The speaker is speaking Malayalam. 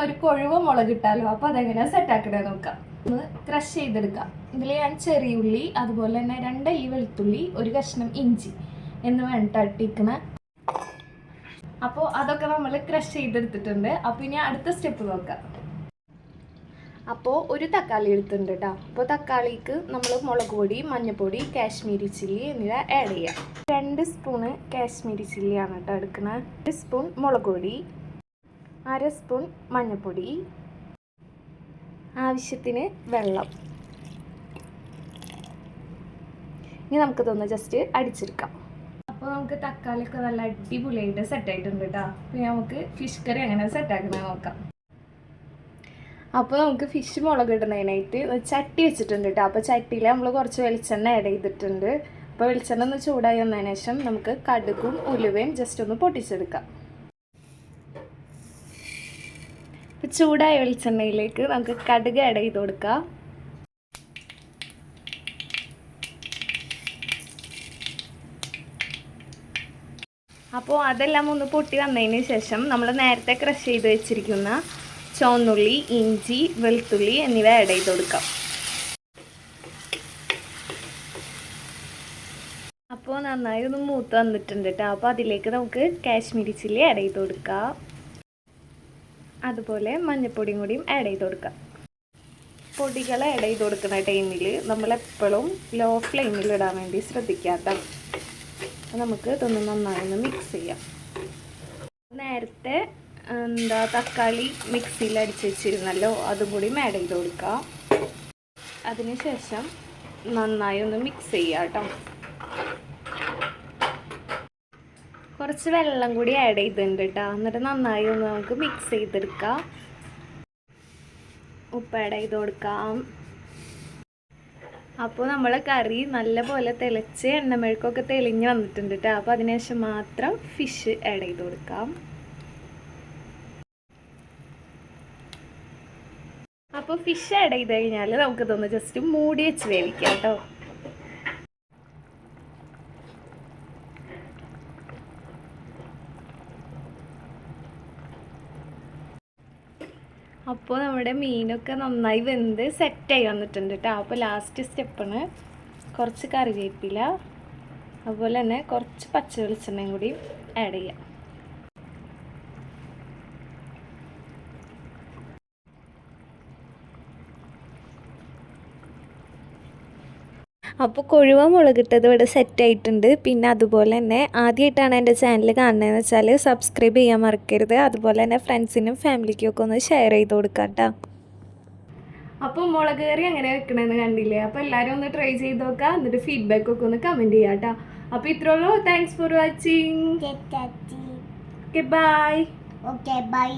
ഒരു കൊഴുവ മുളക് ഇട്ടാലോ. അപ്പോൾ അതെങ്ങനെയാണ് സെറ്റാക്കണേ നോക്കാം. ഒന്ന് ക്രഷ് ചെയ്തെടുക്കാം. ഇതിൽ ഞാൻ ചെറിയ ഉള്ളി, അതുപോലെ തന്നെ 2 അല്ലി വെളുത്തുള്ളി, ഒരു കഷ്ണം ഇഞ്ചി എന്ന് വേണ്ടിട്ട് ഇട്ടിരിക്കണേ. അപ്പോൾ അതൊക്കെ നമ്മൾ ക്രഷ് ചെയ്തെടുത്തിട്ടുണ്ട്. അപ്പോൾ ഇനി അടുത്ത സ്റ്റെപ്പ് നോക്കാം. അപ്പോൾ ഒരു തക്കാളി എടുത്തിട്ടുണ്ട് കേട്ടോ. അപ്പോൾ തക്കാളിക്ക് നമ്മൾ മുളക് പൊടി, മഞ്ഞൾപ്പൊടി, കാശ്മീരി ചില്ലി എന്നിവ ആഡ് ചെയ്യാം. 2 സ്പൂണ് കാശ്മീരി ചില്ലിയാണ് കേട്ടോ എടുക്കുന്നത്. 1 സ്പൂൺ മുളക് പൊടി, 1/2 സ്പൂൺ മഞ്ഞൾപ്പൊടി, ആവശ്യത്തിന് വെള്ളം. ഇനി നമുക്കിതൊന്ന് ജസ്റ്റ് അടിച്ചെടുക്കാം. അപ്പോൾ നമുക്ക് തക്കാളിയൊക്കെ നല്ല അടിപൊളിയായിട്ട് സെറ്റായിട്ടുണ്ട് കേട്ടോ. അപ്പോൾ നമുക്ക് ഫിഷ് കറി എങ്ങനെ സെറ്റാക്കുന്നത് നോക്കാം. അപ്പോൾ നമുക്ക് ഫിഷ് മുളക് ഇടുന്നതിനായിട്ട് ചട്ടി വെച്ചിട്ടുണ്ട് കേട്ടോ. അപ്പോൾ ചട്ടിയിൽ നമ്മൾ കുറച്ച് വെളിച്ചെണ്ണ ആഡ് ചെയ്തിട്ടുണ്ട്. അപ്പോൾ വെളിച്ചെണ്ണ ഒന്ന് ചൂടായി വന്നതിന് ശേഷം നമുക്ക് കടുകും ഉലുവയും ജസ്റ്റ് ഒന്ന് പൊട്ടിച്ചെടുക്കാം. അപ്പോൾ ചൂടായ വെളിച്ചെണ്ണയിലേക്ക് നമുക്ക് കടുക് ആഡ് ചെയ്ത് കൊടുക്കാം. അപ്പോൾ അതെല്ലാം ഒന്ന് പൊട്ടി വന്നതിന് ശേഷം നമ്മൾ നേരത്തെ ക്രഷ് ചെയ്ത് വെച്ചിരിക്കുന്ന ചുവന്നുള്ളി, ഇഞ്ചി, വെളുത്തുള്ളി എന്നിവ ആഡ് ചെയ്ത് കൊടുക്കാം. അപ്പോൾ നന്നായി ഒന്ന് മൂത്ത് വന്നിട്ടുണ്ട് കേട്ടോ. അപ്പോൾ അതിലേക്ക് നമുക്ക് കാശ്മീരി ചില്ലി ആഡ് ചെയ്ത് കൊടുക്കാം. അതുപോലെ മഞ്ഞൾപ്പൊടിയും കൂടിയും ആഡ് ചെയ്ത് കൊടുക്കാം. പൊടികൾ ആഡ് ചെയ്ത് കൊടുക്കുന്ന ടൈമിൽ നമ്മളെപ്പോഴും ലോ ഫ്ലെയിമിൽ ഇടാൻ വേണ്ടി ശ്രദ്ധിക്കാം കേട്ടോ. നമുക്ക് ഇതൊന്ന് നന്നായി ഒന്ന് മിക്സ് ചെയ്യാം. നേരത്തെ തക്കാളി മിക്സിയിൽ അടിച്ച് വെച്ചിരുന്നല്ലോ, അതും കൂടി ആഡ് ചെയ്ത് കൊടുക്കാം. അതിനുശേഷം നന്നായി ഒന്ന് മിക്സ് ചെയ്യാം കേട്ടോ. കുറച്ച് വെള്ളം കൂടി ആഡ് ചെയ്തിട്ടുണ്ട് കേട്ടോ. എന്നിട്ട് നന്നായി ഒന്ന് നമുക്ക് മിക്സ് ചെയ്തെടുക്കാം. ഉപ്പ് ആഡ് ചെയ്ത് കൊടുക്കാം. അപ്പോൾ നമ്മൾ കറി നല്ലപോലെ തിളച്ച് എണ്ണമെഴുക്കൊക്കെ തെളിഞ്ഞ് വന്നിട്ടുണ്ട് കേട്ടോ. അപ്പോൾ അതിനുശേഷം മാത്രം ഫിഷ് ആഡ് ചെയ്ത് കൊടുക്കാം. അപ്പോൾ ഫിഷ് ആഡ് ചെയ്ത് കഴിഞ്ഞാൽ നമുക്കിതൊന്ന് ജസ്റ്റ് മൂടി വെച്ച് വേവിക്കാം കേട്ടോ. അപ്പോൾ നമ്മുടെ മീനൊക്കെ നന്നായി വെന്ത് സെറ്റായി വന്നിട്ടുണ്ട് കേട്ടോ. അപ്പോൾ ലാസ്റ്റ് സ്റ്റെപ്പാണ് കുറച്ച് കറിവേപ്പില, അതുപോലെ തന്നെ കുറച്ച് പച്ച വെളിച്ചെണ്ണയും കൂടി ആഡ് ചെയ്യാം. അപ്പോൾ കൊഴുവ മുളകിട്ടത് ഇവിടെ സെറ്റായിട്ടുണ്ട്. പിന്നെ അതുപോലെ തന്നെ ആദ്യമായിട്ടാണ് എൻ്റെ ചാനൽ കാണുന്നതെന്ന് വെച്ചാൽ സബ്സ്ക്രൈബ് ചെയ്യാൻ മറക്കരുത്. അതുപോലെ തന്നെ ഫ്രണ്ട്സിനും ഫാമിലിക്കും ഒക്കെ ഒന്ന് ഷെയർ ചെയ്ത് കൊടുക്കാം കേട്ടോ. അപ്പോൾ മുളക് കറി എങ്ങനെ വെക്കണമെന്ന് കണ്ടില്ലേ. അപ്പോൾ എല്ലാവരും ഒന്ന് ട്രൈ ചെയ്ത് നോക്കാം. എന്നിട്ട് ഫീഡ്ബാക്കൊക്കെ ഒന്ന് കമൻറ്റ് ചെയ്യാം കേട്ടോ. അപ്പോൾ ഇത്രേ ഉള്ളൂ. Thanks for watching. Okay bye.